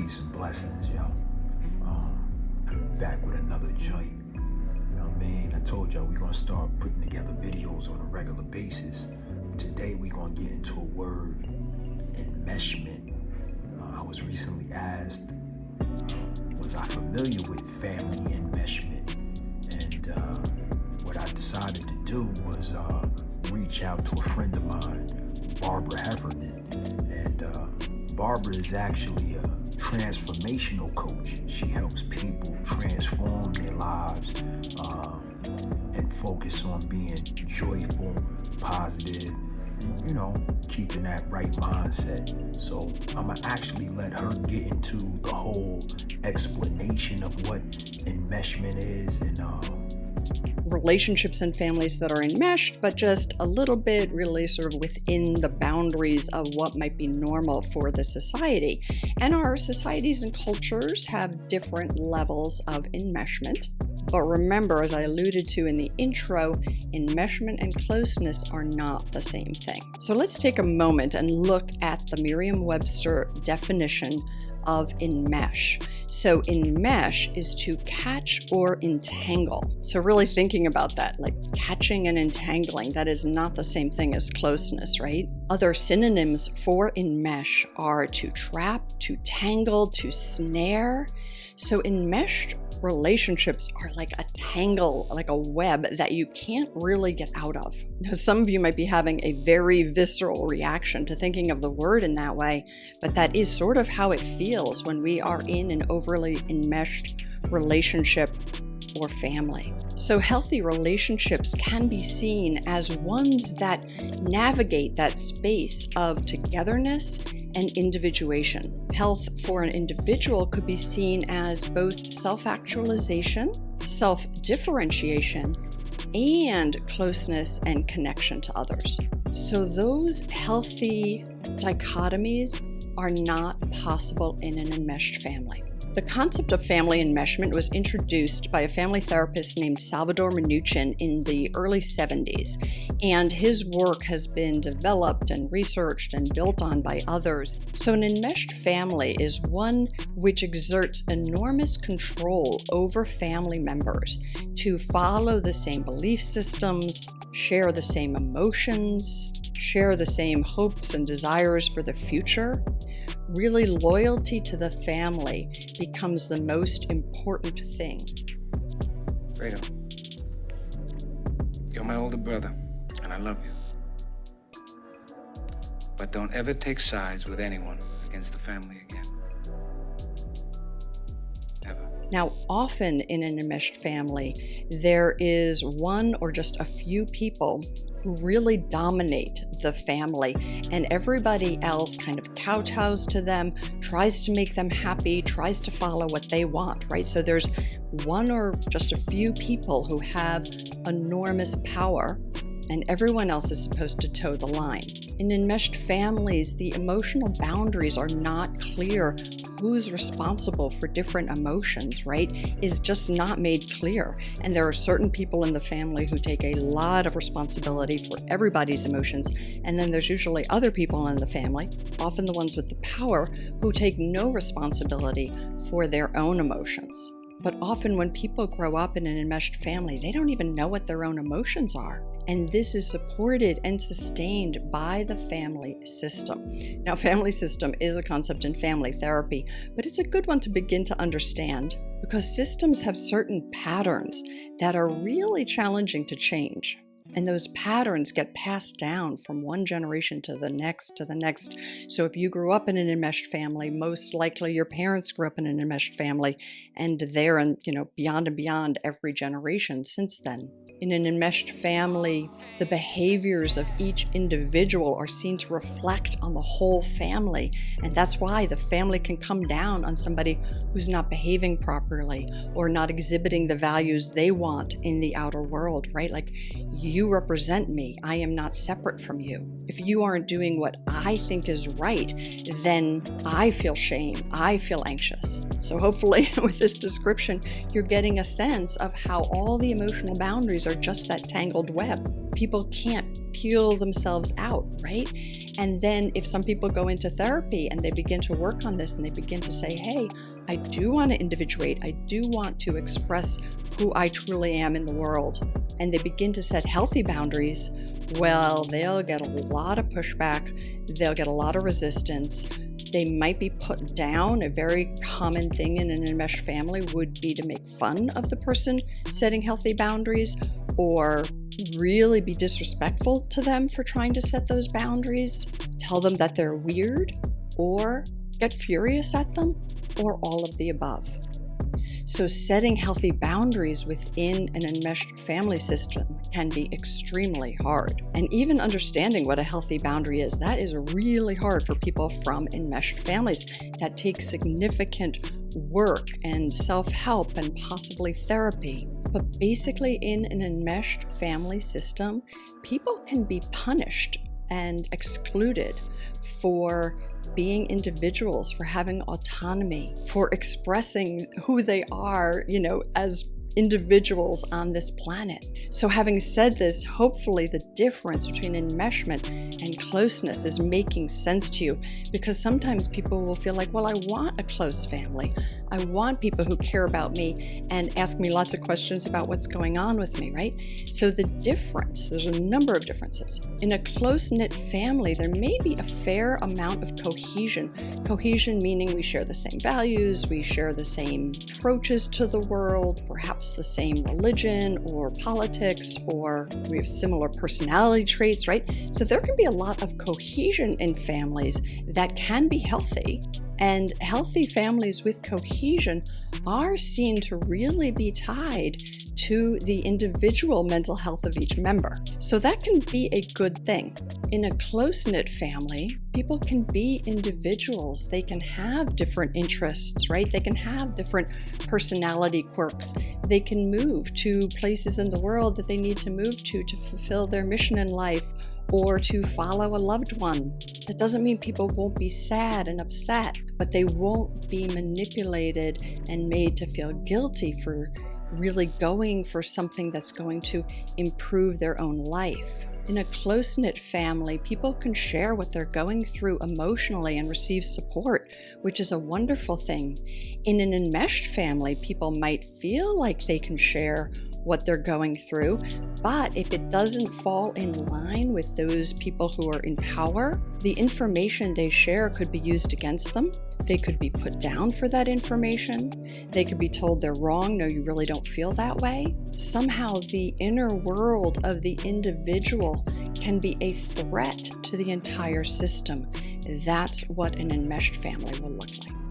Peace and blessings, yo. Back with another joint. You know what I mean? I told y'all we're gonna start putting together videos on a regular basis. Today we're gonna get into a word, enmeshment. I was recently asked, was I familiar with family enmeshment? And what I decided to do was reach out to a friend of mine, Barbara Heffernan. And Barbara is actually a transformational coach. She helps people transform their lives and focus on being joyful, positive, and, you know, keeping that right mindset. So I'm gonna actually let her get into the whole explanation of what enmeshment is and relationships and families that are enmeshed, but just a little bit really sort of within the boundaries of what might be normal for the society. And our societies and cultures have different levels of enmeshment. But remember, as I alluded to in the intro, enmeshment and closeness are not the same thing. So let's take a moment and look at the Merriam-Webster definition of enmesh. So enmesh is to catch or entangle. So really thinking about that, like catching and entangling, that is not the same thing as closeness, right? Other synonyms for enmesh are to trap, to tangle, to snare. So enmeshed relationships are like a tangle, like a web that you can't really get out of. Now, some of you might be having a very visceral reaction to thinking of the word in that way, but that is sort of how it feels when we are in an overly enmeshed relationship or family. So healthy relationships can be seen as ones that navigate that space of togetherness and individuation. Health for an individual could be seen as both self-actualization, self-differentiation, and closeness and connection to others. So those healthy dichotomies are not possible in an enmeshed family. The concept of family enmeshment was introduced by a family therapist named Salvador Minuchin in the early 70s, and his work has been developed and researched and built on by others. So an enmeshed family is one which exerts enormous control over family members to follow the same belief systems, share the same emotions, share the same hopes and desires for the future. Really, loyalty to the family becomes the most important thing. Fredo, you're my older brother, and I love you. But don't ever take sides with anyone against the family again. Ever. Now, often in an enmeshed family, there is one or just a few people who really dominate the family, and everybody else kind of kowtows to them, tries to make them happy, tries to follow what they want, right? So there's one or just a few people who have enormous power, and everyone else is supposed to toe the line. In enmeshed families, the emotional boundaries are not clear. Who's responsible for different emotions, right, is just not made clear. And there are certain people in the family who take a lot of responsibility for everybody's emotions. And then there's usually other people in the family, often the ones with the power, who take no responsibility for their own emotions. But often when people grow up in an enmeshed family, they don't even know what their own emotions are. And this is supported and sustained by the family system. Now, family system is a concept in family therapy, but it's a good one to begin to understand because systems have certain patterns that are really challenging to change. And those patterns get passed down from one generation to the next to the next. So if you grew up in an enmeshed family, most likely your parents grew up in an enmeshed family, and they're in, beyond and beyond every generation since then. In an enmeshed family, the behaviors of each individual are seen to reflect on the whole family. And that's why the family can come down on somebody who's not behaving properly or not exhibiting the values they want in the outer world, right? Like, you represent me. I am not separate from you. If you aren't doing what I think is right, then I feel shame. I feel anxious. So hopefully with this description, you're getting a sense of how all the emotional boundaries are just that tangled web. People can't heal themselves out, right? And then if some people go into therapy and they begin to work on this and they begin to say, hey, I do want to individuate. I do want to express who I truly am in the world. And they begin to set healthy boundaries. Well, they'll get a lot of pushback. They'll get a lot of resistance. They might be put down. A very common thing in an enmeshed family would be to make fun of the person setting healthy boundaries, or really be disrespectful to them for trying to set those boundaries, tell them that they're weird, or get furious at them, or all of the above. So setting healthy boundaries within an enmeshed family system can be extremely hard. And even understanding what a healthy boundary is, that is really hard for people from enmeshed families. That takes significant work and self-help and possibly therapy. But basically in an enmeshed family system, people can be punished and excluded for being individuals, for having autonomy, for expressing who they are, as individuals on this planet. So having said this, hopefully the difference between enmeshment and closeness is making sense to you, because sometimes people will feel like, well, I want a close family. I want people who care about me and ask me lots of questions about what's going on with me, right? So the difference, there's a number of differences. In a close-knit family, there may be a fair amount of cohesion. Cohesion meaning we share the same values, we share the same approaches to the world, perhaps the same religion or politics, or we have similar personality traits, right? So there can be a lot of cohesion in families that can be healthy. And healthy families with cohesion are seen to really be tied to the individual mental health of each member. So that can be a good thing. In a close-knit family, people can be individuals. They can have different interests, right? They can have different personality quirks. They can move to places in the world that they need to move to fulfill their mission in life, or to follow a loved one. That doesn't mean people won't be sad and upset, but they won't be manipulated and made to feel guilty for really going for something that's going to improve their own life. In a close-knit family, people can share what they're going through emotionally and receive support, which is a wonderful thing. In an enmeshed family, people might feel like they can share what they're going through, but if it doesn't fall in line with those people who are in power, the information they share could be used against them. They could be put down for that information. They could be told they're wrong. No, you really don't feel that way. Somehow the inner world of the individual can be a threat to the entire system. That's what an enmeshed family will look like.